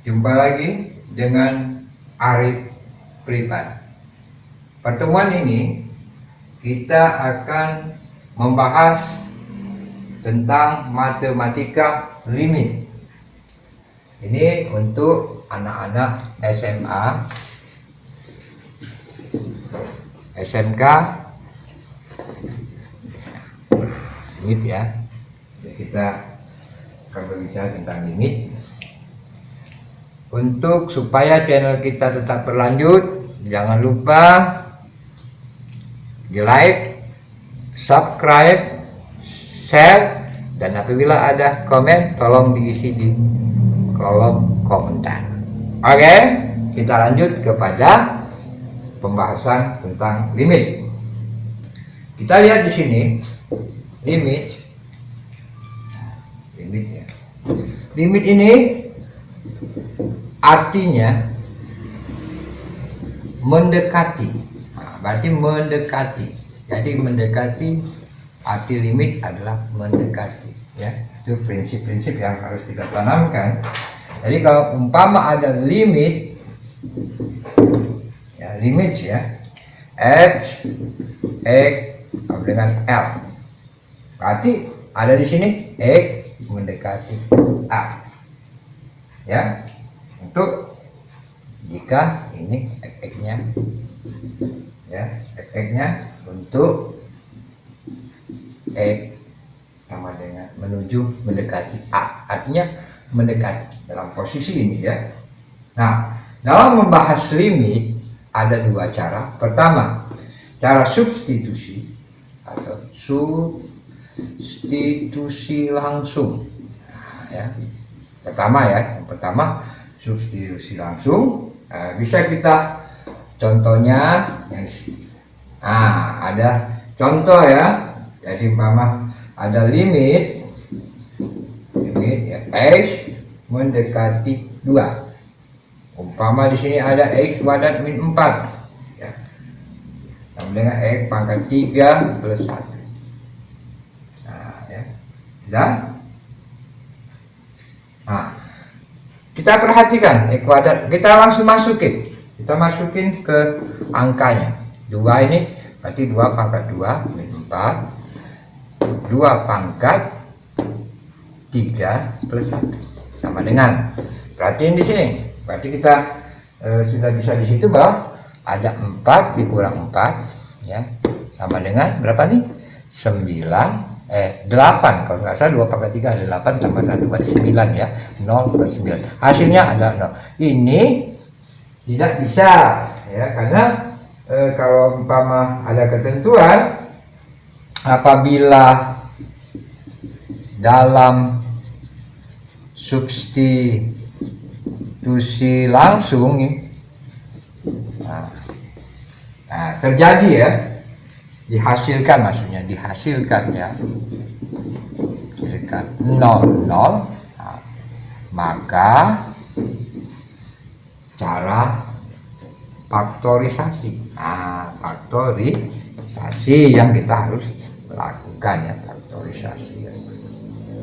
Jumpa lagi dengan Arif Pripan. Pertemuan ini kita akan membahas tentang matematika limit. Ini untuk anak-anak SMA, SMK, limit ya. Kita akan berbicara tentang limit. Untuk supaya channel kita tetap berlanjut, jangan lupa di like, subscribe, share, dan apabila ada komen tolong diisi di kolom komentar. Oke, kita lanjut kepada pembahasan tentang limit. Kita lihat di sini limitnya. Limit ini artinya mendekati. Nah, berarti mendekati. Jadi mendekati, arti limit adalah mendekati. Ya, itu prinsip-prinsip yang harus kita tanamkan. Jadi kalau umpama ada limit, ya limit ya, H, X dengan L. Berarti ada di sini X mendekati A. Ya. Untuk jika ini x-nya ya, x-nya untuk x sama dengan menuju mendekati A, artinya mendekati dalam posisi ini ya. Nah, dalam membahas limit ada dua cara. Pertama, cara substitusi atau substitusi langsung. Nah, ya. Yang pertama substitusi langsung. Nah, bisa kita contohnya yang ada contoh ya. Jadi umpama ada limit ya, x mendekati 2. Umpama di sini ada x kuadrat min 4 ya, sama dengan x pangkat 3 plus 1. Nah ya, sudah. Nah, kita perhatikan X kuadrat, kita langsung masukin ke angkanya 2 ini, berarti 2 pangkat 2 min 4, 2 pangkat 3 plus 1 sama dengan, perhatiin di sini, berarti kita sudah bisa di situ bahwa ada 4 dikurang 4 ya, sama dengan berapa nih, 8 kalau nggak salah 2 pangkat 3 ada 8 tambah 1 berarti 9 ya, 0 per 9, hasilnya ada 0. Ini tidak bisa ya, karena kalau umpama ada ketentuan apabila dalam substitusi langsung terjadi ya, dihasilkan ya, hasilkan 0, 0, maka cara faktorisasi, faktorisasi yang kita harus lakukan ya, faktorisasi.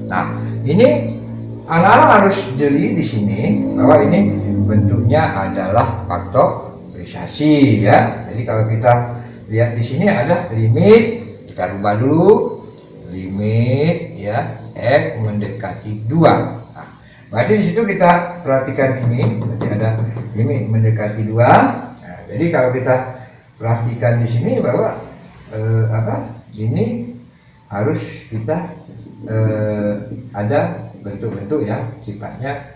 Nah, ini anak-anak harus jeli di sini bahwa ini bentuknya adalah faktorisasi ya. Jadi kalau kita lihat di sini ada limit, kita rubah dulu limit ya, x mendekati 2. Nah, berarti di situ kita perhatikan ini, berarti ada limit mendekati 2. Nah, jadi kalau kita perhatikan di sini bahwa ini harus kita ada bentuk-bentuk ya, sifatnya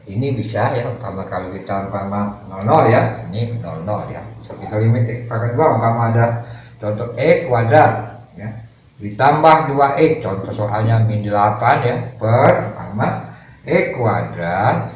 ini bisa ya, umpama kalau kita 00 ya, ini 00 ya. Kita limit x pangkat 2, umpama ada contoh x kuadrat ya, ditambah 2x, contoh soalnya min 8 ya, per umpama x kuadrat,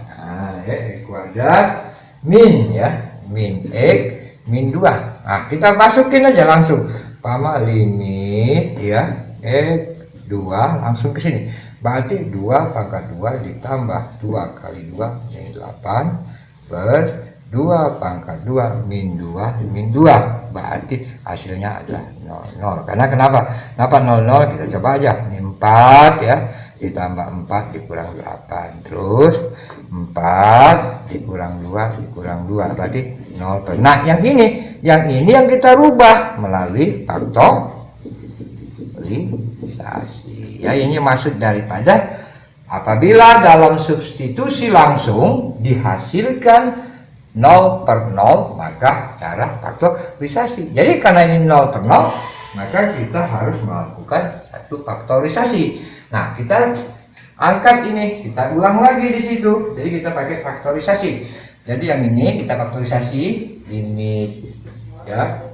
x kuadrat min ya, min x min 2. Nah, kita masukin aja langsung umpama limit ya, x 2 langsung ke sini. Berarti 2 pangkat 2 ditambah 2 kali 2 min 8 per 2 pangkat 2 min 2 min 2, berarti hasilnya adalah 0. Karena kenapa 0? Kita coba aja, ini 4 ya, ditambah 4 dikurang 8, terus 4 dikurang 2 dikurang 2 berarti 0 per. Nah yang ini yang kita rubah melalui faktorisasi ya. Ini maksud daripada apabila dalam substitusi langsung dihasilkan 0 per 0 maka cara faktorisasi. Jadi karena ini 0 per 0 maka kita harus melakukan satu faktorisasi. Nah kita angkat ini, kita ulang lagi di situ. Jadi kita pakai faktorisasi. Jadi yang ini kita faktorisasi limit ya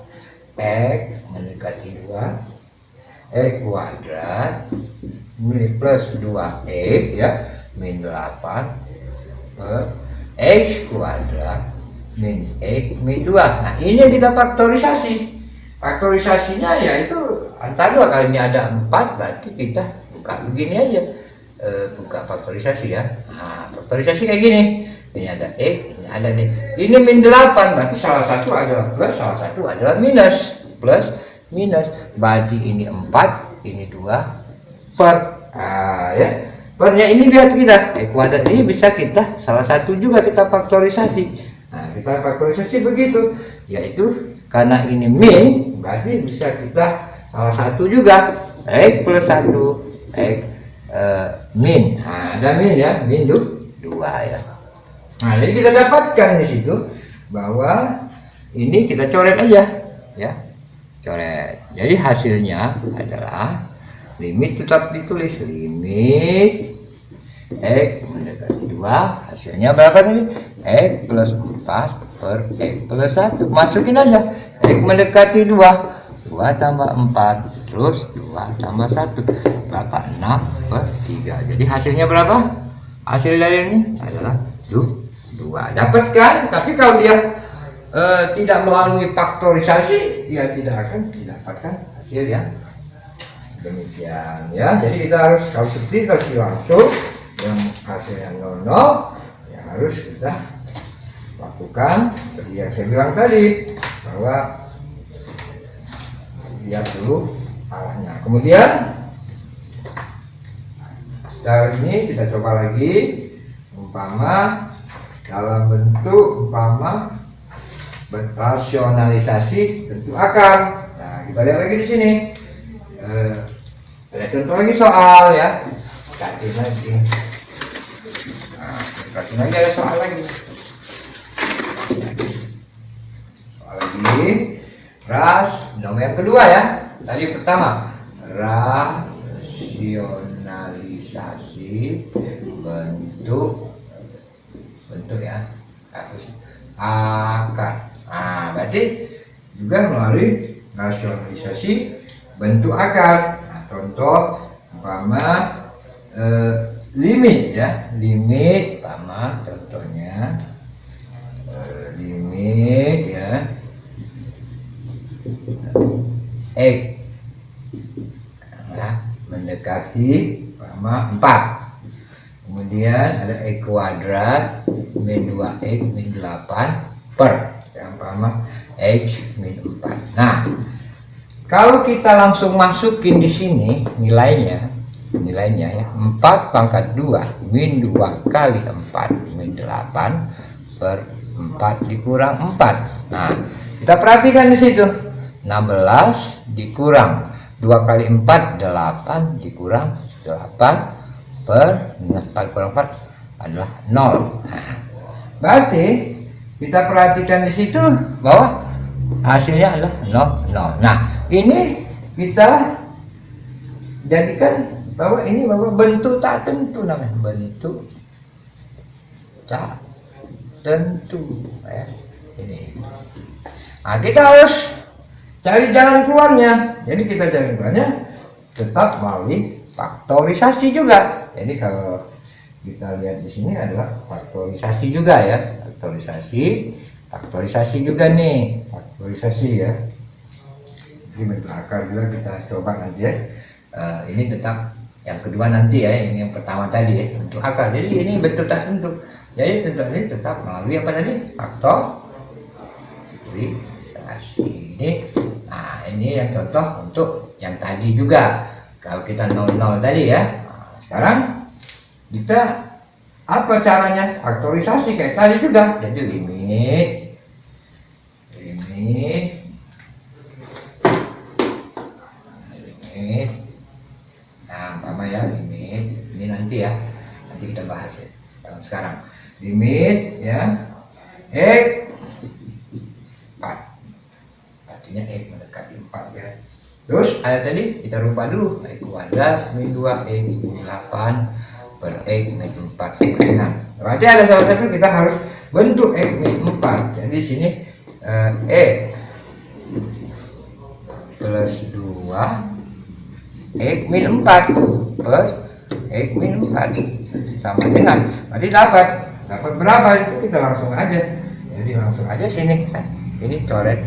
x mendekati 2 x kuadrat min plus 2x ya min 8 per x kuadrat min x min 2. Nah ini kita faktorisasi. Faktorisasinya yaitu antara 2 kali ini ada 4 berarti kita buka begini aja. Buka faktorisasi ya. Nah, faktorisasi kayak gini. Ini ada x, ini ada d. Ini min 8 berarti salah satu adalah plus, salah satu adalah minus. Plus, minus. Berarti ini 4, ini 2 per. Nah, ya. Pernya ini lihat kita. Kuadrat ini bisa kita salah satu juga kita faktorisasi. Nah, kita faktorisasi begitu. Yaitu karena ini min, berarti bisa kita salah satu juga x plus 1 x min. Nah, ada min ya, min 2 ya. Nah, jadi kita dapatkan di situ bahwa ini kita coret aja ya. Coret. Jadi hasilnya adalah limit tetap ditulis limit x mendekati 2, hasilnya berapa tadi? X plus 4 per x plus 1. Masukin aja. X mendekati 2 tambah 4 terus 2 tambah 1 berapa? 6 per 3. Jadi hasilnya berapa? Hasil dari ini adalah 2. Dapatkan, tapi kalau dia tidak melalui faktorisasi dia tidak akan didapatkan hasil yang demikian ya. Jadi kita harus kalau substitusi langsung yang hasilnya 0 ya harus kita lakukan seperti yang saya bilang tadi bahwa lihat dulu arahnya. Kemudian setelah ini kita coba lagi umpama dalam bentuk umpama rasionalisasi bentuk akar. Nah kita lihat lagi di sini. Ada contoh lagi soal ya. Kasih lagi. Nah, kasih lagi ada soal lagi. Soal lagi. Nomor yang kedua ya. Tadi pertama rasionalisasi bentuk ya akar. Nah, berarti juga melalui rasionalisasi bentuk akar. Nah, contoh umpama limit ya, limit umpama contohnya limit ya x nah, mendekati umpama 4. Kemudian ada x kuadrat min 2x min 8 per yang umpama x min 4. Nah, kalau kita langsung masukin di sini nilainya ya 4 pangkat 2 min 2 kali 4 min 8 per 4 dikurang 4. Nah, kita perhatikan di situ 16 dikurang 2 kali 4 8 dikurang 8 per 4 kurang 4 adalah 0. Nah, berarti kita perhatikan di situ bahwa hasilnya adalah 0. Nah, ini kita jadikan bahwa ini bahwa bentuk tak tentu namanya, bentuk tak tentu ya. Ini. Nah, kita harus cari jalan keluarnya. Jadi kita jalan keluarnya tetap melalui faktorisasi juga. Jadi kalau kita lihat di sini adalah faktorisasi juga ya, faktorisasi juga nih, faktorisasi ya. Jadi bentuk akar juga kita coba nanti ya. Ini tetap yang kedua nanti ya, ini yang pertama tadi ya, bentuk akar. Jadi ini bentuk tak tentu. Jadi bentuk ini tetap melalui apa tadi? Faktorisasi. Nah ini yang contoh untuk yang tadi juga. Kalau kita 00 tadi ya. Nah, sekarang kita Apa caranya? Faktorisasi kayak tadi juga. Jadi limit nah umpama ya limit ini nanti ya, nanti kita bahas ya. Sekarang limit ya X 4, artinya X mendekati 4 ya. Terus ayat tadi kita rubah dulu, X kuadrat min 2 X min 8 per X min 4 sama dengan. Berarti ada salah satu kita harus bentuk X min 4. Jadi sini X plus 2 X min 4 per X min 4 sama dengan, berarti dapat berapa itu kita langsung aja. Jadi langsung aja sini kan, ini coret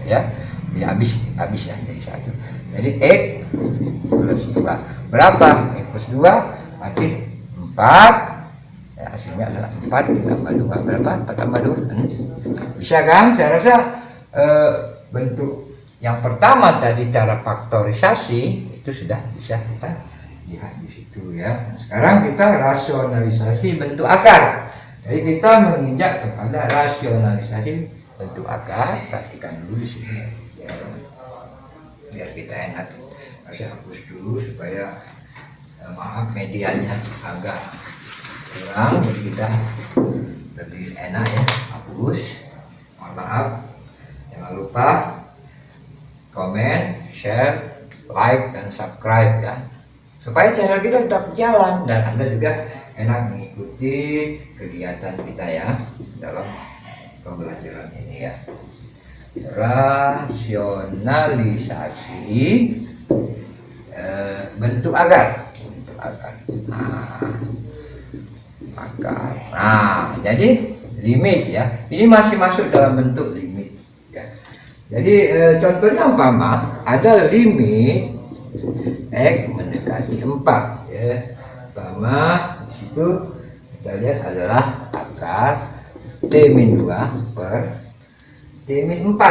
ya, habis ya jadi satu. Jadi X plus 2 berapa? X plus 2 berarti 4 ya, hasilnya adalah 4 ditambah 2 berapa? 4 tambah 2 bisa kan? Saya rasa bentuk yang pertama tadi cara faktorisasi itu sudah bisa kita lihat di situ ya. Sekarang kita rasionalisasi bentuk akar. Jadi kita menginjak kepada rasionalisasi bentuk akar. Perhatikan dulu di sini ya, biar kita enak. Saya hapus dulu supaya maaf medianya agak kurang, jadi kita lebih enak ya. Hapus, mohon maaf. Jangan lupa komen, share, like, dan subscribe ya, supaya channel kita tetap jalan dan Anda juga enak mengikuti kegiatan kita ya dalam pembelajaran ini ya. Rasionalisasi bentuk akar. Nah, jadi limit ya, ini masih masuk dalam bentuk limit ya. Jadi contohnya umpama ada limit X mendekati 4 ya. Umpama di situ kita lihat adalah akar T-2 per T-4.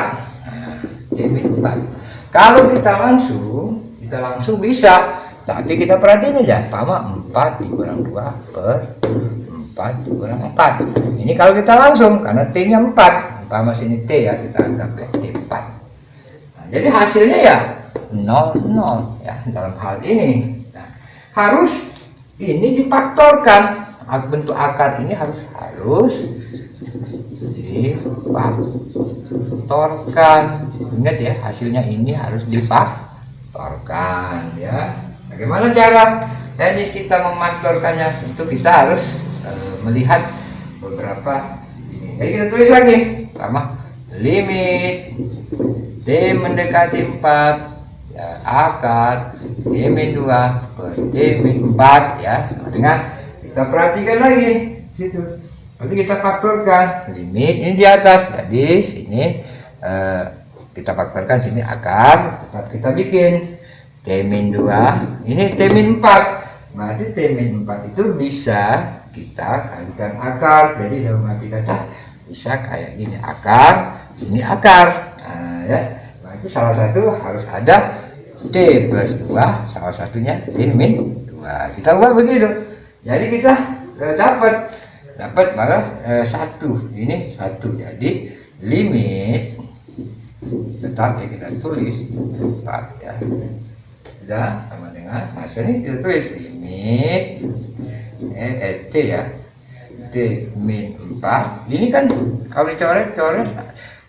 T-4. Kalau kita langsung bisa, tapi kita perhatiin aja, umpama 4 dikurang 2 per 4 dikurang 4. Ini kalau kita langsung, karena T-nya 4, umpama sini T ya, kita anggap ya T4. Nah, jadi hasilnya ya 0, 0 ya dalam hal ini. Nah, harus ini difaktorkan. Bentuk akar ini harus difaktorkan. Ingat ya, hasilnya ini harus difaktorkan ya. Bagaimana cara teknis kita memfaktorkannya? Tentu kita harus melihat beberapa ini. Jadi kita tulis lagi, sama limit T mendekati 4 ya, akar T-2 per T-4 ya, sama dengan kita perhatikan lagi situ. Nanti kita faktorkan limit ini di atas, jadi sini kita faktorkan sini akar, tetap kita bikin T-2 ini T-4, berarti T-4 itu bisa kita kalikan akar. Jadi dalam arti kata bisa kayak gini, akar ini akar. Nah, ya, berarti salah satu harus ada T plus 2, salah satunya T-2. Kita ubah begitu. Jadi kita dapat malah 1, ini 1. Jadi limit tetap ya kita tulis 4 ya. Sudah sama dengan hasilnya kita tulis limit T ya, T-4. Ini kan kalau dicoret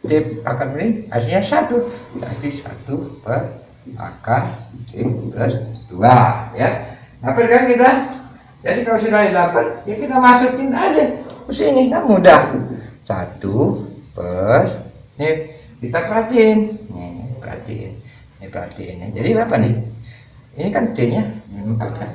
T akar ini hasilnya 1, berarti 1 per akar T plus 2 ya. Dapat kan kita? Jadi kalau sudah dapat ya kita masukin aja ke sini, kan mudah. 1 per ini kita perhatiin. Ini perhatiin. Jadi berapa nih? Ini kan T-nya 4 kan.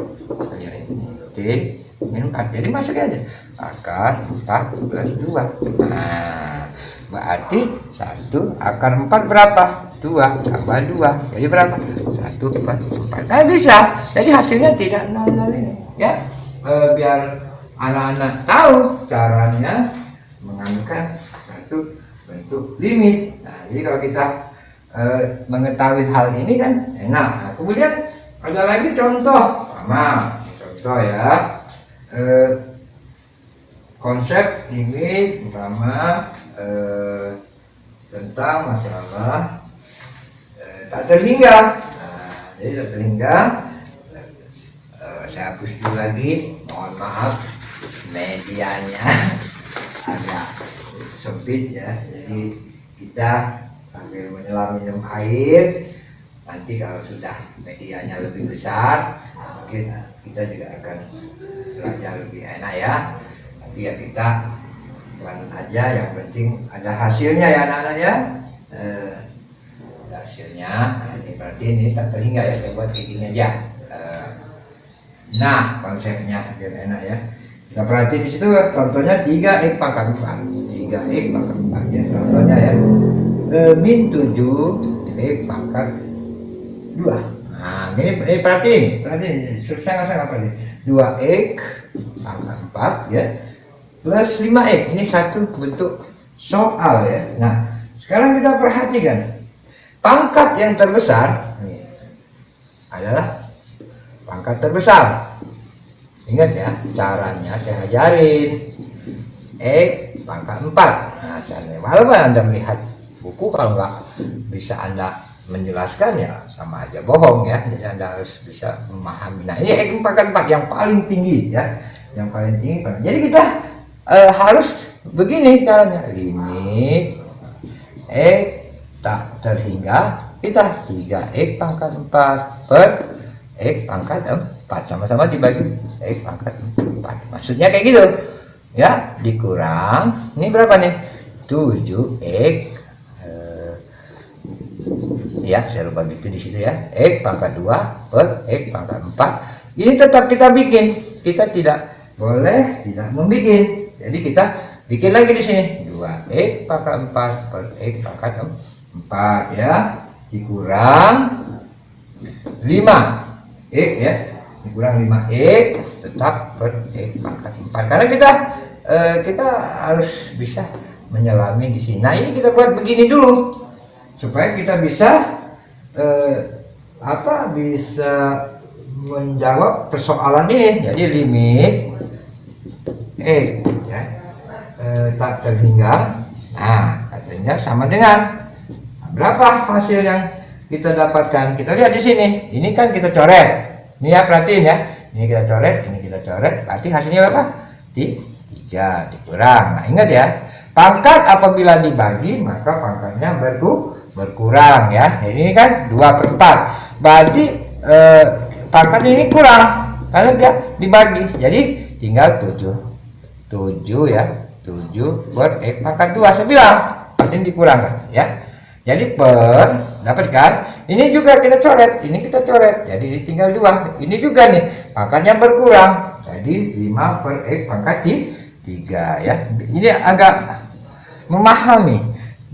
T-4. Jadi masukin aja akar 4 plus 2. Nah, berarti 1 akar 4 berapa? 2 tambah 2. Jadi berapa? 1 per 4. Nah, bisa. Jadi hasilnya tidak 0 ini ya. Biar anak-anak tahu caranya menganukan satu bentuk limit. Nah, jadi kalau kita mengetahui hal ini kan enak. Nah, kemudian ada lagi contoh, contoh ya, konsep limit umpama tentang masalah tak terhingga. Nah, jadi tak terhingga, saya hapus dulu lagi, mohon maaf medianya agak sempit ya, jadi kita sambil menyelam minum air. Nanti kalau sudah medianya lebih besar, mungkin kita juga akan belajar lebih enak ya. Tapi ya kita pelan aja, yang penting ada hasilnya ya anak-anak ya. Ada hasilnya. Nah, ini berarti ini tak terhingga ya, saya buat kayak gini aja. Nah, konsepnya biar enak ya. Kita perhatiin di situ contohnya 3x pangkat 4. 3x pangkat 4 ya contohnya ya. Min 7x pangkat 2. Nah, ini perhatiin susah apa nih? 2x pangkat 4 ya plus 5x. Ini satu bentuk soal ya. Nah, sekarang kita perhatikan pangkat yang terbesar nih adalah pangkat terbesar. Ingat ya, caranya saya ajarin. X pangkat 4. Nah, walaupun Anda melihat buku, kalau nggak bisa Anda menjelaskan ya sama aja bohong ya. Jadi Anda harus bisa memahami. Nah, ini X pangkat 4 yang paling tinggi ya. Yang paling tinggi. Jadi kita harus begini caranya. Limit X tak terhingga kita 3x pangkat 4 per x pangkat 4 sama-sama dibagi x pangkat 4. Maksudnya kayak gitu ya, dikurang ini berapa nih, 7x ya, saya lupa gitu di situ ya, x pangkat 2 per x pangkat 4. Ini tetap kita bikin, kita tidak boleh tidak membuat. Jadi kita bikin lagi di sini 2x pangkat 4 per x pangkat 4 ya, dikurang 5 x ya, dikurang 5x tetap per x pangkat 4. Karena kita harus bisa menyelami di sini. Nah, ini kita buat begini dulu supaya kita bisa bisa menjawab persoalan ini. Jadi limit x ya tak terhingga. Nah, tak terhingga sama dengan berapa hasil yang kita dapatkan. Kita lihat di sini. Ini kan kita coret. Ini ya, perhatiin ya. Ini kita coret, ini kita coret. Berarti hasilnya berapa? 3 dikurang. Nah, ingat ya. Pangkat apabila dibagi maka pangkatnya berkurang ya. Ini kan 2/4. Berarti pangkat ini kurang karena dia dibagi. Jadi tinggal 7 ya. 7 per x pangkat 2. Saya bilang berarti dikurangkan ya. Jadi per, dapat kan? Ini juga kita coret, ini kita coret. Jadi tinggal 2. Ini juga nih pangkatnya berkurang. Jadi 5 per x pangkat 3 ya. Ini agak memahami.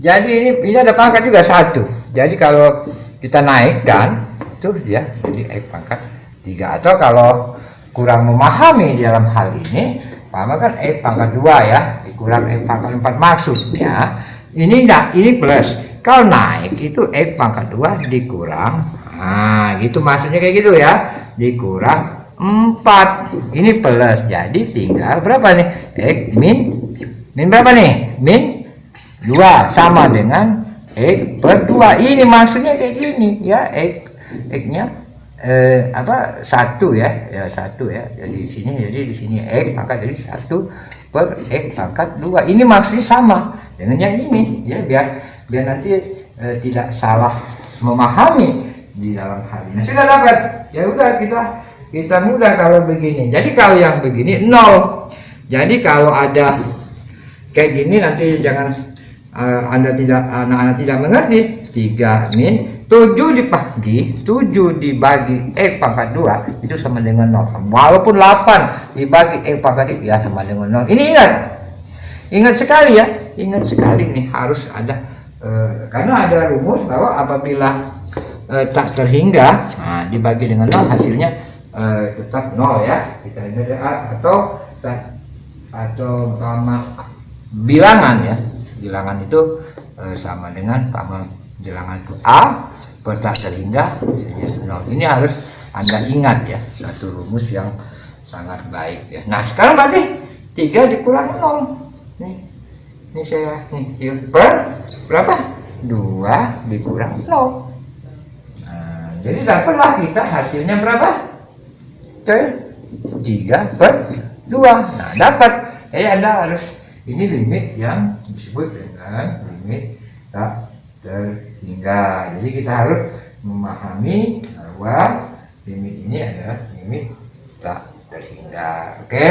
Jadi ini ada pangkat juga 1. Jadi kalau kita naikkan itu dia jadi x pangkat 3. Atau kalau kurang memahami di dalam hal ini, paham kan x pangkat 2 ya, dikurang x pangkat 4 maksudnya. Ini enggak, ini plus. Kalau naik itu x pangkat 2 dikurang, nah gitu maksudnya kayak gitu ya, dikurang 4. Ini plus, jadi tinggal berapa nih, x min berapa nih, min 2 sama dengan x per 2. Ini maksudnya kayak gini ya, x nya 1 ya, 1 ya. Jadi di sini x pangkat jadi 1 per x pangkat 2. Ini maksudnya sama dengan yang ini ya, biar nanti tidak salah memahami di dalam hal ini. Sudah dapat, ya udah kita mudah kalau begini. Jadi kalau yang begini 0. Jadi kalau ada kayak gini nanti jangan anak-anak tidak mengerti. 3 min 7 dibagi x pangkat 2 itu sama dengan 0. Walaupun 8 dibagi x pangkat 3 ya sama dengan 0. Ini ingat sekali ya, ingat sekali nih, harus ada karena ada rumus bahwa apabila tak terhingga, nah, dibagi dengan 0 hasilnya tetap 0 ya. Kita ini atau bilangan ya. Bilangan itu sama dengan bilangan itu A per tak terhingga hasilnya 0. Ini harus Anda ingat ya, satu rumus yang sangat baik ya. Nah, sekarang berarti 3 dikurang 0. Ini saya nih per berapa? 2 dikurang 0. Nah, jadi dapatlah kita hasilnya berapa? Oke, 3 per 2. Nah, dapat. Jadi Anda harus, ini limit yang disebut dengan limit tak terhingga. Jadi kita harus memahami bahwa limit ini adalah limit tak terhingga. Oke,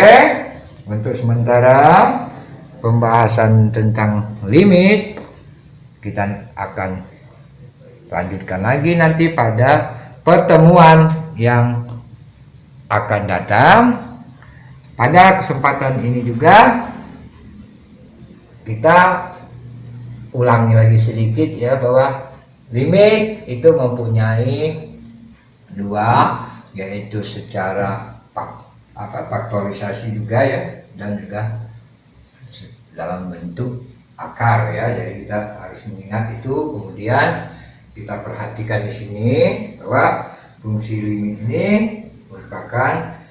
untuk sementara pembahasan tentang limit kita akan lanjutkan lagi nanti pada pertemuan yang akan datang. Pada kesempatan ini juga kita ulangi lagi sedikit ya, bahwa limit itu mempunyai 2, yaitu secara faktorisasi juga ya, dan juga dalam bentuk akar ya. Jadi kita harus mengingat itu. Kemudian kita perhatikan di sini bahwa fungsi limit ini merupakan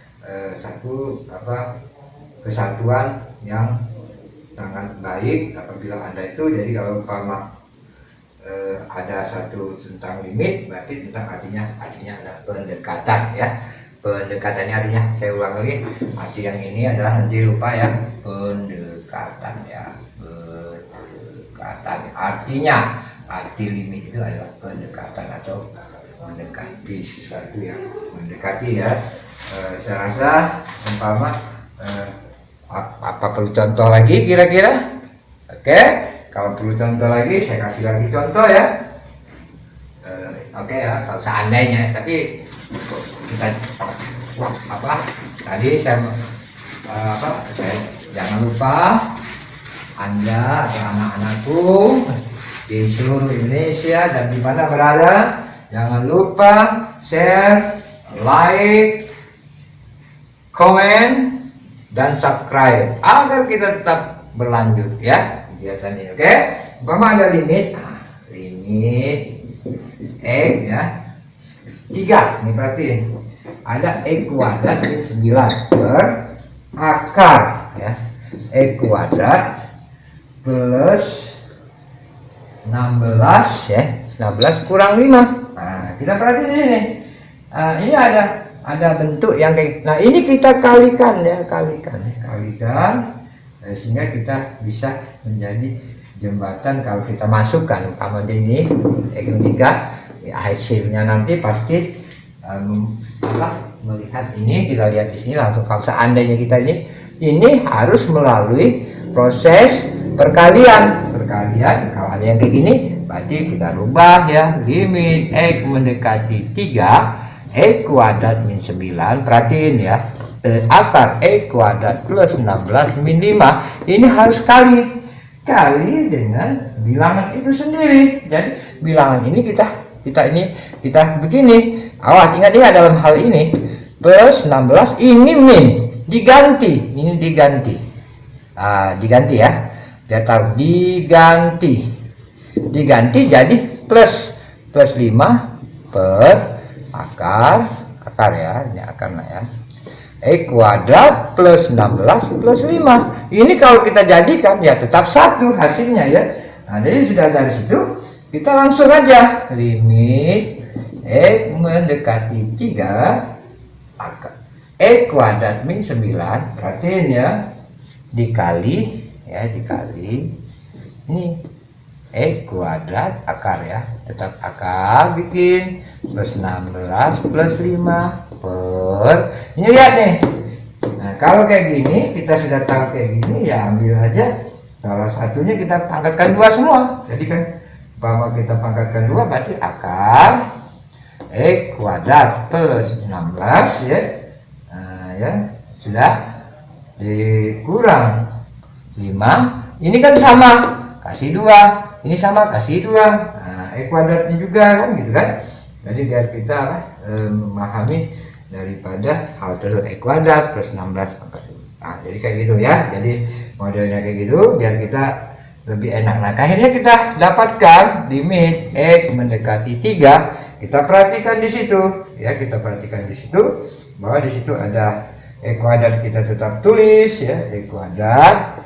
satu kesatuan yang sangat baik apabila Anda itu, jadi kalau umpama ada satu tentang limit, berarti tentang artinya adalah pendekatan ya. Pendekatannya artinya, saya ulang lagi, arti yang ini adalah, nanti lupa ya, pendekatan ya, pendekatan. Artinya, arti limit itu adalah pendekatan atau mendekati sesuatu yang mendekati ya. Saya rasa umpama apa perlu contoh lagi kira-kira? Oke, kalau perlu contoh lagi saya kasih lagi contoh ya. Oke ya, kalau seandainya, tapi kita tadi saya jangan lupa Anda atau anak-anakku di seluruh Indonesia dan di mana berada, jangan lupa share, like, komen, dan subscribe agar kita tetap berlanjut ya kegiatan ini. Oke, umpama ada limit X ya 3, nih perhatiin, ada X kuadrat min 9 per akar ya, X kuadrat plus 16 ya, 16 kurang 5. Nah, kita perhatiin di sini. Ini ada bentuk yang kayak, nah ini kita kalikan ya, kalikan, sehingga kita bisa menjadi jembatan. Kalau kita masukkan umpama ini X3 ya, hasilnya nanti pasti melihat ini, kita lihat di sini langsung. Kalau seandainya kita ini harus melalui proses perkalian. Kalau ada yang kayak gini, berarti kita rubah ya, limit X mendekati 3, X kuadrat min 9, perhatiin ya, akar X kuadrat plus 16 min 5, ini harus kali dengan bilangan itu sendiri. Jadi bilangan ini kita begini. Awas, ingat dalam hal ini plus 16, ini min diganti, diganti ya, dia tahu diganti jadi plus 5 per akar ya, ini akarnya ya, X kuadrat plus 16 plus 5. Ini kalau kita jadikan ya tetap 1 hasilnya ya. Nah, jadi sudah dari situ kita langsung aja limit X mendekati 3 akar X kuadrat min 9, perhatiin ya, dikali ini X kuadrat akar ya, tetap akar, bikin plus 16 plus 5 per, ini lihat nih. Nah, kalau kayak gini, kita sudah tahu kayak gini ya, ambil aja salah satunya, kita pangkatkan 2 semua. Jadi kan bahwa kita pangkatkan 2 berarti akar X kuadrat plus 16 ya. Nah, ya sudah, dikurang 5, ini kan sama, kasih 2, ini sama, kasih 2. Nah, X kuadratnya juga kan gitu kan. Jadi biar kita memahami daripada hal tersebut, X kuadrat plus 16 pangkat 2. Nah, jadi kayak gitu ya. Jadi modelnya kayak gitu biar kita lebih enak. Nah, akhirnya kita dapatkan limit X mendekati 3. Kita perhatikan di situ ya, bahwa di situ ada E kuadrat kita tetap tulis ya, E kuadrat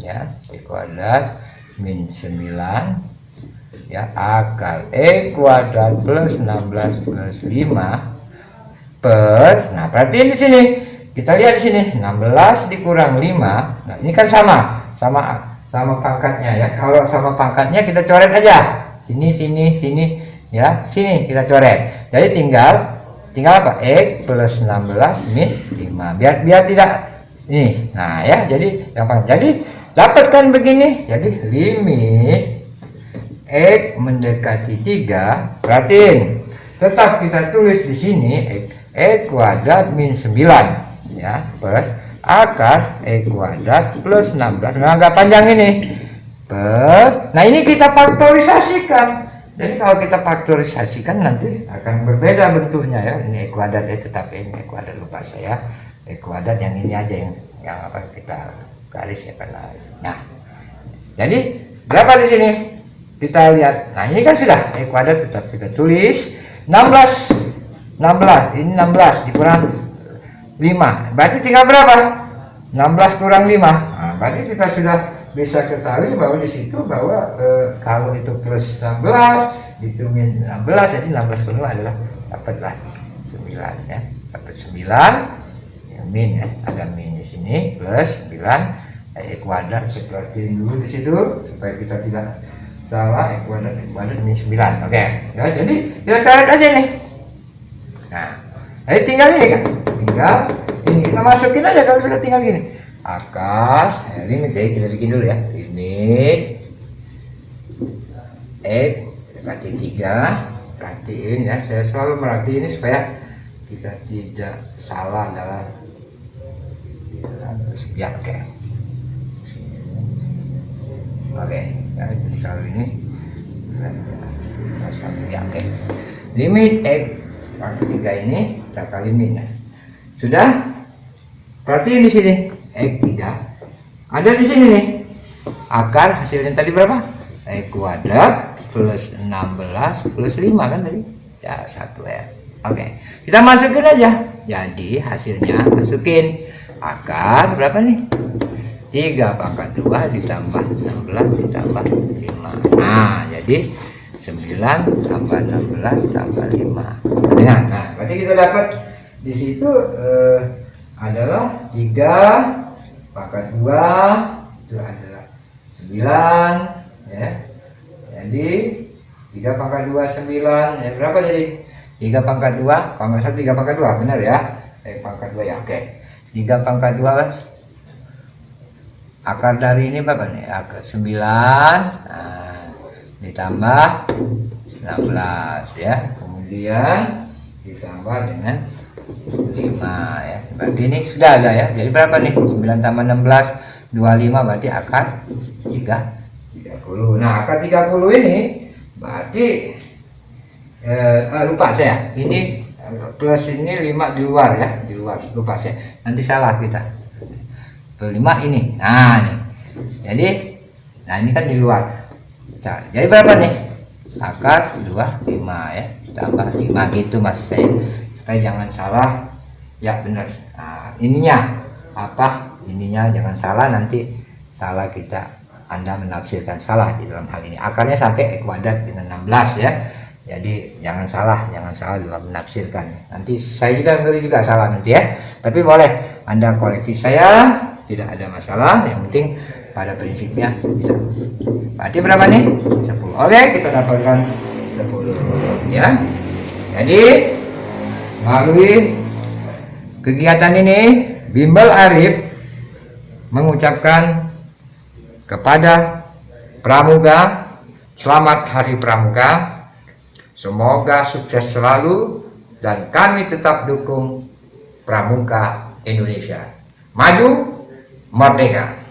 ya, E kuadrat min 9 ya, akar E kuadrat plus 16 plus 5 per, nah perhatiin di sini, kita lihat di sini 16 dikurang 5. Nah ini kan sama pangkatnya ya. Kalau sama pangkatnya kita coret aja, sini ya, sini kita coret. Jadi tinggal apa, X plus 16 min 5, biar tidak ini. Nah ya, jadi gampang. Jadi dapatkan begini, jadi limit X mendekati 3, perhatiin tetap kita tulis di sini E kuadrat min 9 ya, per akar E kuadrat plus 16. Nah agak panjang ini per, nah ini kita faktorisasikan. Jadi kalau kita faktorisasikan nanti akan berbeda bentuknya ya. Ini E kuadrat tetap ini E kuadrat, lupa saya E kuadrat yang ini aja yang apa kita garis ya, karena nah jadi berapa di sini kita lihat. Nah ini kan sudah E kuadrat tetap kita tulis 16 ini 16 dikurang 5, berarti tinggal berapa? 16 kurang 5. Nah, berarti kita sudah bisa ketahui bahwa di situ bahwa kalau itu plus 16 itu min 16, jadi 16 kurang 5 adalah dapatlah 9 ya, dapat 9 ya, min ya, ada min di sini plus 9 E kuadrat, seperti dulu di situ supaya kita tidak salah. E kuadrat min 9. Oke ya, jadi kita coret aja nih. Nah, jadi tinggal ini kan, tinggal ini kita masukin aja kalau sudah tinggal gini. Akar ya, limit, jadi kita bikin dulu ya, limit X dekati 3. Perhatiin ya, saya selalu merhatiin ini supaya kita tidak salah dalam ya. Oke ya, jadi kalau ini ya, oke. Limit X pangkat 3 ini kita kali min ya. Sudah, perhatiin di sini X 3 ada di sini nih, akar hasilnya tadi berapa? E kuadrat plus 16 plus 5 kan tadi ya, 1 ya. Oke, kita masukin aja, jadi hasilnya masukin akar berapa nih, 3 pangkat 2 ditambah 16 ditambah 5. Nah jadi 9 tambah 16 tambah 5. Nah berarti kita dapat di situ adalah 3 pangkat 2 itu adalah 9 ya. Jadi 3 pangkat 2 9 ya, berapa jadi 3 pangkat 2 kalau nggak salah 3 pangkat 2 benar ya, pangkat 2 ya. Oke, 3 pangkat 2 akar dari ini berapa nih, akar 9 ditambah 16 ya, kemudian ditambah dengan 5 ya, berarti ini sudah ada ya. Jadi berapa nih, 9 tambah 16 25, berarti akar 30. Nah akar 30 ini berarti lupa saya, ini plus ini 5 di luar ya, di luar, lupa saya, nanti salah kita. 5 ini, nah ini jadi, nah ini kan di luar. Jadi berapa nih, akar 25 ya tambah 5 gitu maksud saya, supaya jangan salah ya, benar. Nah ininya apa, ininya jangan salah, nanti salah kita, Anda menafsirkan salah di dalam hal ini. Akarnya sampai E kuadrat dengan 16 ya, jadi jangan salah dalam menafsirkan. Nanti saya juga ngeri juga salah nanti ya, tapi boleh Anda koreksi saya, tidak ada masalah, yang penting pada prinsipnya bisa. Berarti berapa nih, 10. Oke, kita dapatkan 10 ya. Jadi melalui kegiatan ini Bimbel Arif mengucapkan kepada Pramuka selamat Hari Pramuka, semoga sukses selalu, dan kami tetap dukung Pramuka Indonesia maju merdeka.